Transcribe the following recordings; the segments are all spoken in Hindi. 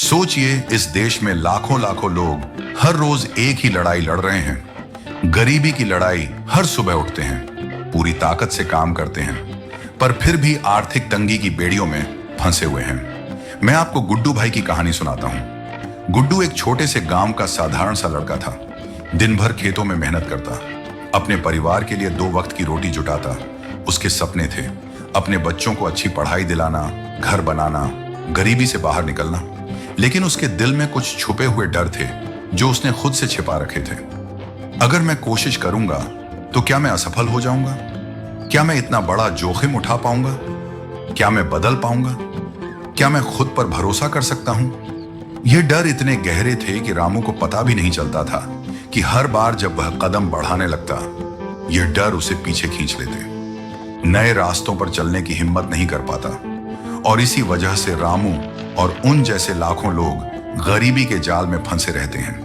सोचिए, इस देश में लाखों लाखों लोग हर रोज एक ही लड़ाई लड़ रहे हैं। गरीबी की लड़ाई। हर सुबह उठते हैं, पूरी ताकत से काम करते हैं, पर फिर भी आर्थिक तंगी की बेड़ियों में फंसे हुए हैं। मैं आपको गुड्डू भाई की कहानी सुनाता हूं। गुड्डू एक छोटे से गांव का साधारण सा लड़का था। दिन भर खेतों में मेहनत करता, अपने परिवार के लिए 2 वक्त की रोटी जुटाता। उसके सपने थे अपने बच्चों को अच्छी पढ़ाई दिलाना, घर बनाना, गरीबी से बाहर निकलना। लेकिन उसके दिल में कुछ छुपे हुए डर थे जो उसने खुद से छिपा रखे थे। अगर मैं कोशिश करूंगा तो क्या मैं असफल हो जाऊंगा? क्या मैं इतना बड़ा जोखिम उठा पाऊंगा? क्या मैं बदल पाऊंगा? क्या मैं खुद पर भरोसा कर सकता हूं? ये डर इतने गहरे थे कि रामू को पता भी नहीं चलता था कि हर बार जब वह कदम बढ़ाने लगता, यह डर उसे पीछे खींच लेते। नए रास्तों पर चलने की हिम्मत नहीं कर पाता, और इसी वजह से रामू और उन जैसे लाखों लोग गरीबी के जाल में फंसे रहते हैं।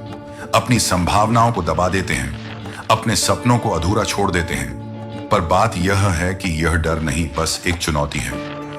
अपनी संभावनाओं को दबा देते हैं, अपने सपनों को अधूरा छोड़ देते हैं। पर बात यह है कि यह डर नहीं, बस एक चुनौती है।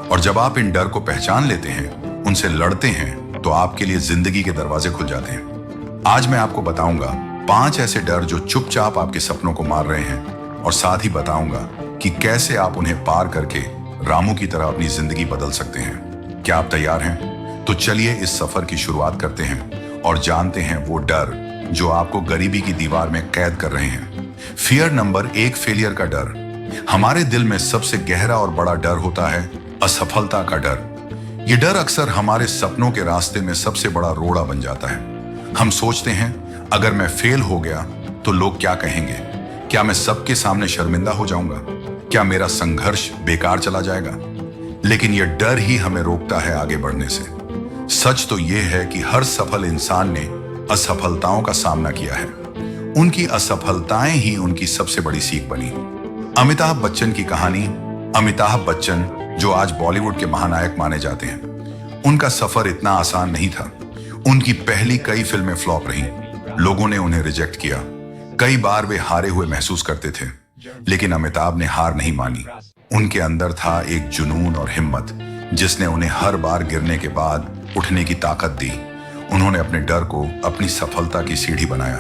और जब आप इन डर को पहचान लेते हैं, उनसे लड़ते हैं, तो आपके लिए जिंदगी के दरवाजे खुल जाते हैं। आज मैं आपको बताऊंगा 5 ऐसे डर जो चुपचाप आपके सपनों को मार रहे हैं, और साथ ही बताऊंगा कि कैसे आप उन्हें पार करके रामू की तरह अपनी जिंदगी बदल सकते हैं। क्या आप तैयार हैं? तो चलिए इस सफर की शुरुआत करते हैं और जानते हैं वो डर जो आपको गरीबी की दीवार में कैद कर रहे हैं। फियर नंबर 1, फेलियर का डर। हमारे दिल में सबसे गहरा और बड़ा डर होता है असफलता का डर। ये डर अक्सर हमारे सपनों के रास्ते में सबसे बड़ा रोड़ा बन जाता है। हम सोचते हैं, अगर मैं फेल हो गया तो लोग क्या कहेंगे? क्या मैं सबके सामने शर्मिंदा हो जाऊंगा? क्या मेरा संघर्ष बेकार चला जाएगा? लेकिन यह डर ही हमें रोकता है आगे बढ़ने से। सच तो यह है कि हर सफल इंसान ने असफलताओं का सामना किया है। उनकी असफलताएं ही उनकी सबसे बड़ी सीख बनी। अमिताभ बच्चन की कहानी। अमिताभ बच्चन, जो आज बॉलीवुड के महानायक माने जाते हैं, उनका सफर इतना आसान नहीं था। उनकी पहली कई फिल्में फ्लॉप रहीं। लोगों ने उन्हें रिजेक्ट किया। कई बार वे हारे हुए महसूस करते थे, लेकिन अमिताभ ने हार नहीं मानी। उनके अंदर था एक जुनून और हिम्मत जिसने उन्हें हर बार गिरने के बाद उठने की ताकत दी। उन्होंने अपने डर को अपनी सफलता की सीढ़ी बनाया।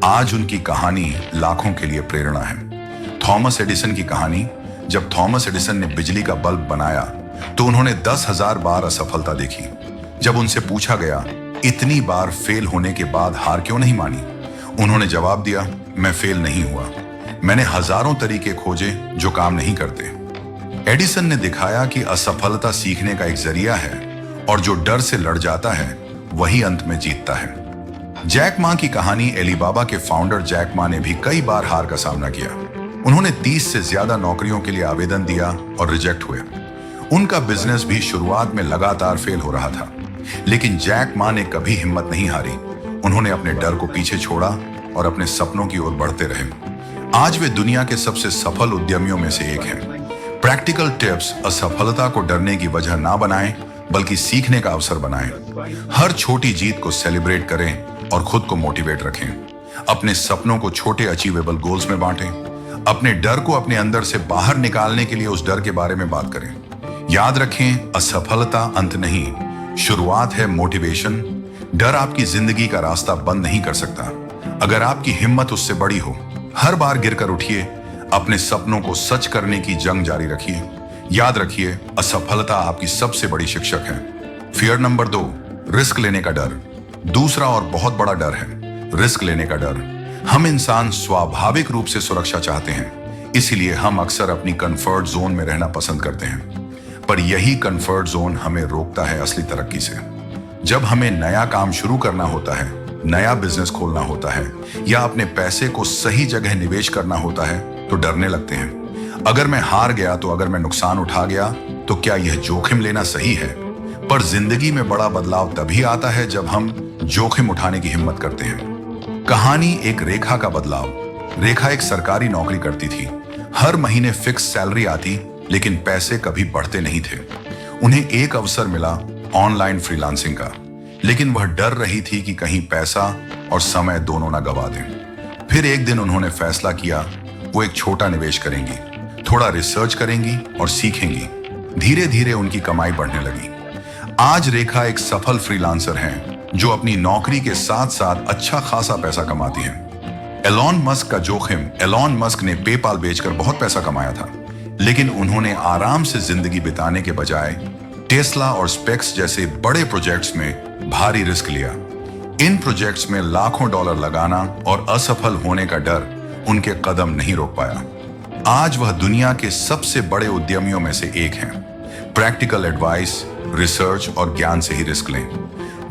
आज उनकी कहानी लाखों के लिए प्रेरणा है। थॉमस एडिसन की कहानी। जब थॉमस एडिसन ने बिजली का बल्ब बनाया तो उन्होंने 10,000 बार असफलता देखी। जब उनसे पूछा गया, इतनी बार फेल होने के बाद हार क्यों नहीं मानी? उन्होंने जवाब दिया, मैं फेल नहीं हुआ, मैंने हजारों तरीके खोजे जो काम नहीं करते। एडिसन ने दिखाया कि असफलता सीखने का एक जरिया है, और जो डर से लड़ जाता है वही अंत में जीतता है। जैक मा की कहानी। एलीबाबा के फाउंडर जैक मा ने भी कई बार हार का सामना किया। उन्होंने 30 से ज्यादा नौकरियों के लिए आवेदन दिया और रिजेक्ट हुए। उनका बिजनेस भी शुरुआत में लगातार फेल हो रहा था, लेकिन जैक मा ने कभी हिम्मत नहीं हारी। उन्होंने अपने डर को पीछे छोड़ा और अपने सपनों की ओर बढ़ते रहे। आज वे दुनिया के सबसे सफल उद्यमियों में से एक हैं। Practical tips. असफलता को डरने की वजह ना बनाएं, बल्कि सीखने का अवसर बनाएं। हर छोटी जीत को सेलिब्रेट करें और खुद को मोटिवेट रखें। अपने सपनों को छोटे अचीवेबल गोल्स में बांटें। अपने डर को अपने अंदर से बाहर निकालने के लिए उस डर के बारे में बात करें। याद रखें, असफलता अंत नहीं, शुरुआत है मोटिवेशन। डर आपकी जिंदगी का रास्ता बंद नहीं कर सकता, अगर आपकी हिम्मत उससे बड़ी हो। हर बार गिरकर उठिए, अपने सपनों को सच करने की जंग जारी रखिए। याद रखिए, असफलता आपकी सबसे बड़ी शिक्षक है। फियर नंबर 2, रिस्क लेने का डर। दूसरा और बहुत बड़ा डर है रिस्क लेने का डर। हम इंसान स्वाभाविक रूप से सुरक्षा चाहते हैं, इसीलिए हम अक्सर अपनी कंफर्ट जोन में रहना पसंद करते हैं। पर यही कंफर्ट जोन हमें रोकता है असली तरक्की से। जब हमें नया काम शुरू करना होता है, नया बिजनेस खोलना होता है, या अपने पैसे को सही जगह निवेश करना होता है, तो डरने लगते हैं। अगर मैं हार गया तो, अगर मैं नुकसान उठा गया तो क्या यह जोखिम लेना सही है? पर जिंदगी में बड़ा बदलाव तभी आता है जब हम जोखिम उठाने की हिम्मत करते हैं। कहानी एक रेखा का बदलाव। रेखा एक सरकारी नौकरी करती थी। हर महीने फिक्स सैलरी आती, लेकिन पैसे कभी बढ़ते नहीं थे। उन्हें एक अवसर मिला ऑनलाइन फ्रीलांसिंग का, लेकिन वह डर रही थी कि कहीं पैसा और समय दोनों ना गवा दें। फिर एक दिन उन्होंने फैसला किया, वो एक छोटा निवेश करेंगी, थोड़ा रिसर्च करेंगी और सीखेंगी। धीरे धीरे उनकी कमाई बढ़ने लगी। आज रेखा एक सफल फ्रीलांसर हैं जो अपनी नौकरी के साथ साथ अच्छा खासा पैसा कमाती हैं। एलॉन मस्क का जोखिम, एलॉन मस्क ने पेपाल बेचकर बहुत पैसा कमाया था, लेकिन उन्होंने आराम से जिंदगी बिताने के बजाय टेस्ला और स्पेक्स जैसे बड़े प्रोजेक्ट्स में भारी रिस्क लिया। इन प्रोजेक्ट्स में लाखों डॉलर लगाना और असफल होने का डर उनके कदम नहीं रोक पाया। आज वह दुनिया के सबसे बड़े उद्यमियों में से एक हैं। प्रैक्टिकल एडवाइस, रिसर्च और ज्ञान से ही रिस्क लें।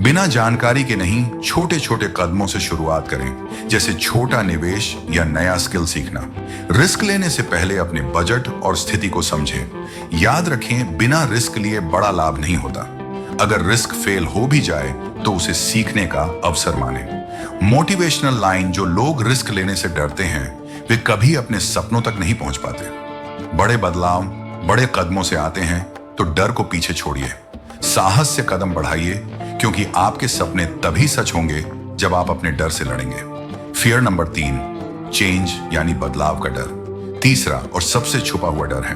बिना जानकारी के नहीं, छोटे छोटे कदमों से शुरुआत करें, जैसे छोटा निवेश या नया स्किल सीखना। रिस्क लेने से पहले अपने बजट और स्थिति को समझें। याद रखें, बिना रिस्क लिए बड़ा लाभ नहीं होता। अगर रिस्क फेल हो भी जाए तो उसे सीखने का अवसर माने। मोटिवेशनल लाइन, जो लोग रिस्क लेने से डरते हैं वे कभी अपने सपनों तक नहीं पहुंच पाते। बड़े बदलाव बड़े कदमों से आते हैं, तो डर को पीछे छोड़िए, साहस से कदम बढ़ाइए, क्योंकि आपके सपने तभी सच होंगे जब आप अपने डर से लड़ेंगे। फियर नंबर 3, चेंज यानी बदलाव का डर। तीसरा और सबसे छुपा हुआ डर है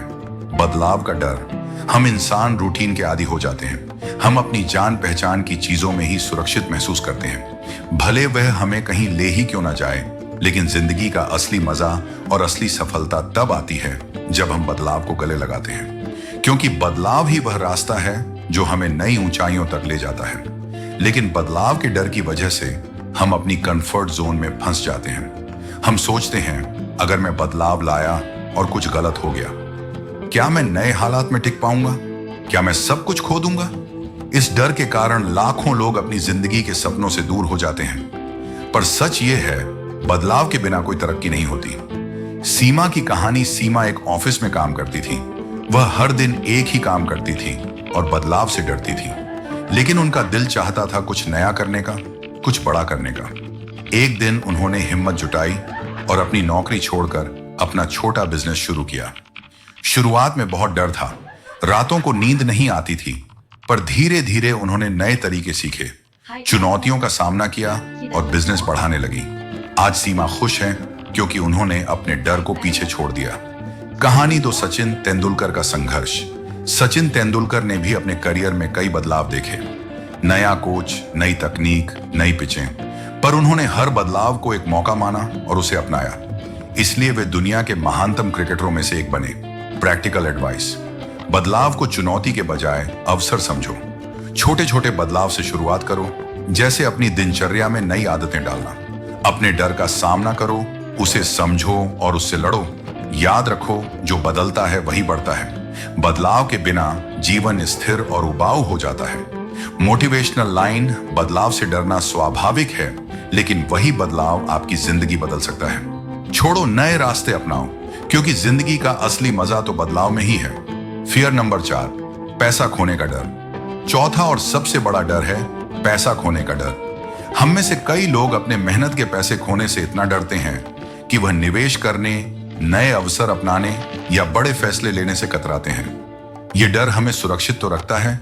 बदलाव का डर। हम इंसान रूटीन के आदी हो जाते हैं। हम अपनी जान पहचान की चीजों में ही सुरक्षित महसूस करते हैं, भले वह हमें कहीं ले ही क्यों ना जाए। लेकिन जिंदगी का असली मजा और असली सफलता तब आती है जब हम बदलाव को गले लगाते हैं, क्योंकि बदलाव ही वह रास्ता है जो हमें नई ऊंचाइयों तक ले जाता है। लेकिन बदलाव के डर की वजह से हम अपनी कंफर्ट जोन में फंस जाते हैं। हम सोचते हैं, अगर मैं बदलाव लाया और कुछ गलत हो गया, क्या मैं नए हालात में टिक पाऊंगा? क्या मैं सब कुछ खो दूंगा? इस डर के कारण लाखों लोग अपनी जिंदगी के सपनों से दूर हो जाते हैं। पर सच ये है, बदलाव के बिना कोई तरक्की नहीं होती। सीमा की कहानी। सीमा एक ऑफिस में काम करती थी। वह हर दिन एक ही काम करती थी और बदलाव से डरती थी, लेकिन उनका दिल चाहता था कुछ नया करने का, कुछ बड़ा करने का। एक दिन उन्होंने हिम्मत जुटाई और अपनी नौकरी छोड़कर अपना छोटा बिजनेस शुरू किया। शुरुआत में बहुत डर था, रातों को नींद नहीं आती थी, पर धीरे धीरे उन्होंने नए तरीके सीखे, चुनौतियों का सामना किया और बिजनेस बढ़ाने लगी। आज सीमा खुश है क्योंकि उन्होंने अपने डर को पीछे छोड़ दिया। कहानी तो सचिन तेंदुलकर का संघर्ष। सचिन तेंदुलकर ने भी अपने करियर में कई बदलाव देखे, नया कोच, नई तकनीक, नई पिचें, पर उन्होंने हर बदलाव को एक मौका माना और उसे अपनाया। इसलिए वे दुनिया के महानतम क्रिकेटरों में से एक बने। प्रैक्टिकल एडवाइस, बदलाव को चुनौती के बजाय अवसर समझो। छोटे छोटे बदलाव से शुरुआत करो, जैसे अपनी दिनचर्या में नई आदतें डालना। अपने डर का सामना करो, उसे समझो और उससे लड़ो। याद रखो, जो बदलता है वही बढ़ता है। बदलाव के बिना जीवन स्थिर और उबाऊ हो जाता है। मोटिवेशनल लाइन, बदलाव से डरना स्वाभाविक है, लेकिन वही बदलाव आपकी जिंदगी बदल सकता है। छोड़ो, नए रास्ते अपनाओ, क्योंकि जिंदगी का असली मजा तो बदलाव में ही है। फियर नंबर 4, पैसा खोने का डर। चौथा और सबसे बड़ा डर है पैसा खोने का डर। हम में से कई लोग अपने मेहनत के पैसे खोने से इतना डरते हैं कि वह निवेश करने, नए अवसर अपनाने या बड़े फैसले लेने से कतराते हैं। यह डर हमें सुरक्षित तो रखता है,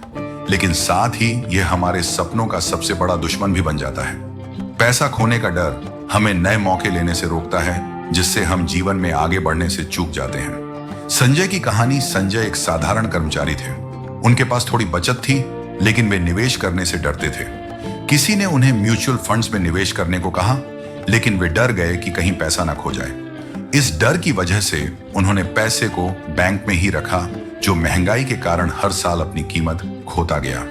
लेकिन साथ ही यह हमारे सपनों का सबसे बड़ा दुश्मन भी बन जाता है। पैसा खोने का डर हमें नए मौके लेने से रोकता है, जिससे हम जीवन में आगे बढ़ने से चूक जाते हैं। संजय की कहानी। संजय एक साधारण कर्मचारी थे। उनके पास थोड़ी बचत थी, लेकिन वे निवेश करने से डरते थे। किसी ने उन्हें म्यूचुअल फंड्स में निवेश करने को कहा, लेकिन वे डर गए कि कहीं पैसा ना खो जाए। इस डर की वजह से उन्होंने पैसे को बैंक में ही रखा, जो महंगाई के कारण हर साल अपनी कीमत खोता गया।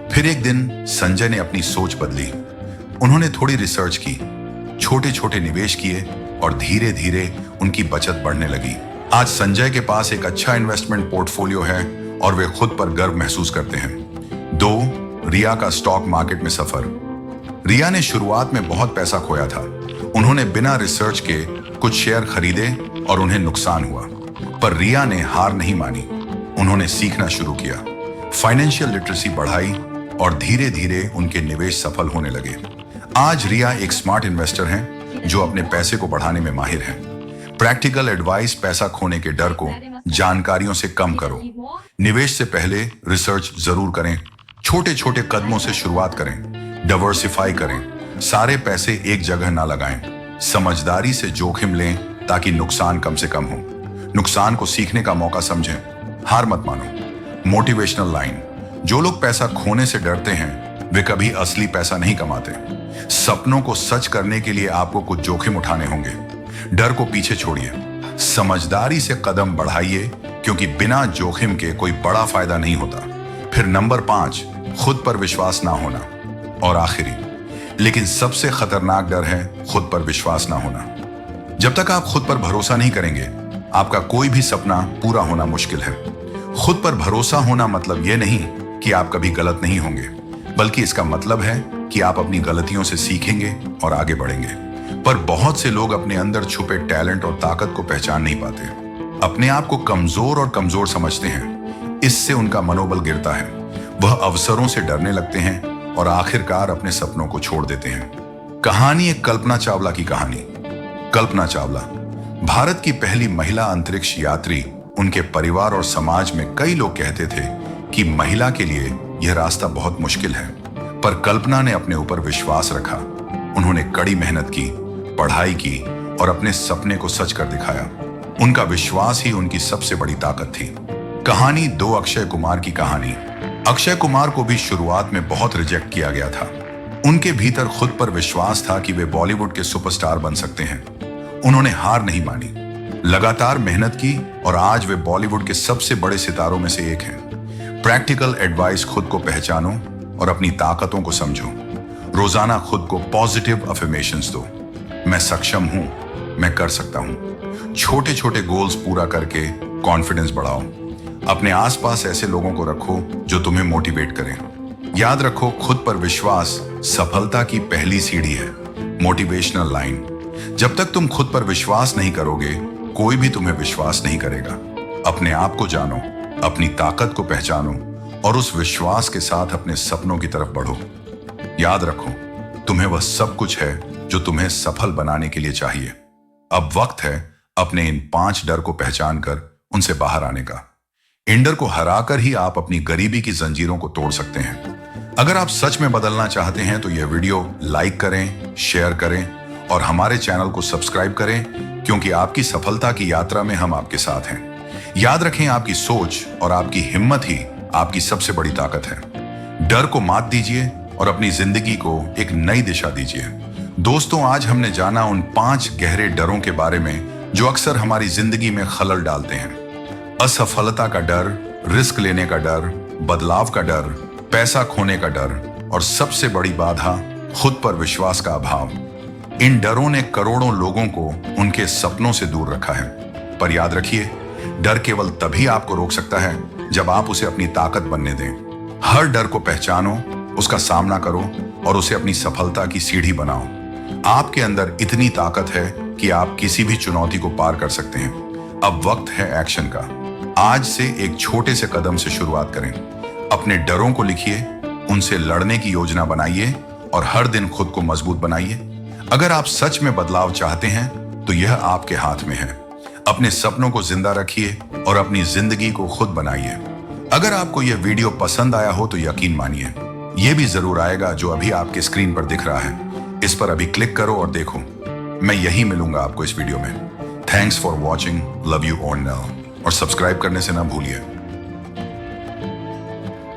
फिर एक दिन संजय ने अपनी सोच बदली। उन्होंने थोड़ी रिसर्च की, छोटे छोटे निवेश किए और धीरे धीरे उनकी बचत बढ़ने लगी। आज संजय के पास एक अच्छा इन्वेस्टमेंट पोर्टफोलियो है और वे खुद पर गर्व महसूस करते हैं। 2, रिया का स्टॉक मार्केट में सफर। रिया ने शुरुआत में बहुत पैसा खोया था। उन्होंने बिना रिसर्च के कुछ शेयर खरीदे और उन्हें नुकसान हुआ, पर रिया ने हार नहीं मानी। उन्होंने सीखना शुरू किया, फाइनेंशियल लिटरेसी बढ़ाई और धीरे धीरे उनके निवेश सफल होने लगे। आज रिया एक स्मार्ट इन्वेस्टर हैं जो अपने पैसे को बढ़ाने में माहिर हैं। प्रैक्टिकल एडवाइस, पैसा खोने के डर को जानकारियों से कम करो। निवेश से पहले रिसर्च जरूर करें। छोटे छोटे कदमों से शुरुआत करें। डाइवर्सिफाई करें। सारे पैसे एक जगह ना लगाएं। समझदारी से जोखिम लें ताकि नुकसान कम से कम हो। नुकसान को सीखने का मौका समझें, हार मत मानो। मोटिवेशनल लाइन, जो लोग पैसा खोने से डरते हैं वे कभी असली पैसा नहीं कमाते। सपनों को सच करने के लिए आपको कुछ जोखिम उठाने होंगे। डर को पीछे छोड़िए, समझदारी से कदम बढ़ाइए, क्योंकि बिना जोखिम के कोई बड़ा फायदा नहीं होता। फिर नंबर 5, खुद पर विश्वास ना होना। और आखिरी लेकिन सबसे खतरनाक डर है खुद पर विश्वास ना होना। जब तक आप खुद पर भरोसा नहीं करेंगे, आपका कोई भी सपना पूरा होना मुश्किल है। खुद पर भरोसा होना मतलब यह नहीं कि आप कभी गलत नहीं होंगे, बल्कि इसका मतलब है कि आप अपनी गलतियों से सीखेंगे और आगे बढ़ेंगे। पर बहुत से लोग अपने अंदर छुपे टैलेंट और ताकत को पहचान नहीं पाते, अपने आप को कमजोर और कमजोर समझते हैं। इससे उनका मनोबल गिरता है, वह अवसरों से डरने लगते हैं और आखिरकार अपने सपनों को छोड़ देते हैं। कहानी एक कल्पना चावला की कहानी। कल्पना चावला भारत की पहली महिला अंतरिक्ष यात्री। उनके परिवार और समाज में कई लोग कहते थे कि महिला के लिए यह रास्ता बहुत मुश्किल है, पर कल्पना ने अपने ऊपर विश्वास रखा। उन्होंने कड़ी मेहनत की, पढ़ाई की और अपने सपने को सच कर दिखाया। उनका विश्वास ही उनकी सबसे बड़ी ताकत थी। कहानी 2 अक्षय कुमार की कहानी। अक्षय कुमार को भी शुरुआत में बहुत रिजेक्ट किया गया था। उनके भीतर खुद पर विश्वास था कि वे बॉलीवुड के सुपरस्टार बन सकते हैं। उन्होंने हार नहीं मानी, लगातार मेहनत की और आज वे बॉलीवुड के सबसे बड़े सितारों में से एक हैं। प्रैक्टिकल एडवाइस, खुद को पहचानो और अपनी ताकतों को समझो। रोजाना खुद को पॉजिटिव अफर्मेशंस दो। मैं सक्षम हूं, मैं कर सकता हूं। छोटे छोटे गोल्स पूरा करके कॉन्फिडेंस बढ़ाओ। अपने आसपास ऐसे लोगों को रखो जो तुम्हें मोटिवेट करें। याद रखो, खुद पर विश्वास सफलता की पहली सीढ़ी है। मोटिवेशनल लाइन, जब तक तुम खुद पर विश्वास नहीं करोगे, कोई भी तुम्हें विश्वास नहीं करेगा। अपने आप को जानो, अपनी ताकत को पहचानो और उस विश्वास के साथ अपने सपनों की तरफ बढ़ो। याद रखो, तुम्हें वह सब कुछ है जो तुम्हें सफल बनाने के लिए चाहिए। अब वक्त है अपने इन 5 डर को पहचान कर उनसे बाहर आने का। इन डर को हराकर ही आप अपनी गरीबी की जंजीरों को तोड़ सकते हैं। अगर आप सच में बदलना चाहते हैं तो यह वीडियो लाइक करें, शेयर करें और हमारे चैनल को सब्सक्राइब करें, क्योंकि आपकी सफलता की यात्रा में हम आपके साथ हैं। याद रखें, आपकी सोच और आपकी हिम्मत ही आपकी सबसे बड़ी ताकत है। डर को मात दीजिए और अपनी जिंदगी को एक नई दिशा दीजिए। दोस्तों, आज हमने जाना उन 5 गहरे डरों के बारे में जो अक्सर हमारी जिंदगी में खलल डालते हैं। असफलता का डर, रिस्क लेने का डर, बदलाव का डर, पैसा खोने का डर और सबसे बड़ी बाधा खुद पर विश्वास का अभाव। इन डरों ने करोड़ों लोगों को उनके सपनों से दूर रखा है। पर याद रखिए, डर केवल तभी आपको रोक सकता है जब आप उसे अपनी ताकत बनने दें। हर डर को पहचानो, उसका सामना करो और उसे अपनी सफलता की सीढ़ी बनाओ। आपके अंदर इतनी ताकत है कि आप किसी भी चुनौती को पार कर सकते हैं। अब वक्त है एक्शन का। आज से एक छोटे से कदम से शुरुआत करें। अपने डरों को लिखिए, उनसे लड़ने की योजना बनाइए और हर दिन खुद को मजबूत बनाइए। अगर आप सच में बदलाव चाहते हैं तो यह आपके हाथ में है। अपने सपनों को जिंदा रखिए और अपनी जिंदगी को खुद बनाइए। अगर आपको यह वीडियो पसंद आया हो तो यकीन मानिए, यह भी जरूर आएगा जो अभी आपके स्क्रीन पर दिख रहा है। इस पर अभी क्लिक करो और देखो। मैं यही मिलूंगा आपको इस वीडियो में। Thanks for watching, love you all now और सब्सक्राइब करने से ना भूलिए।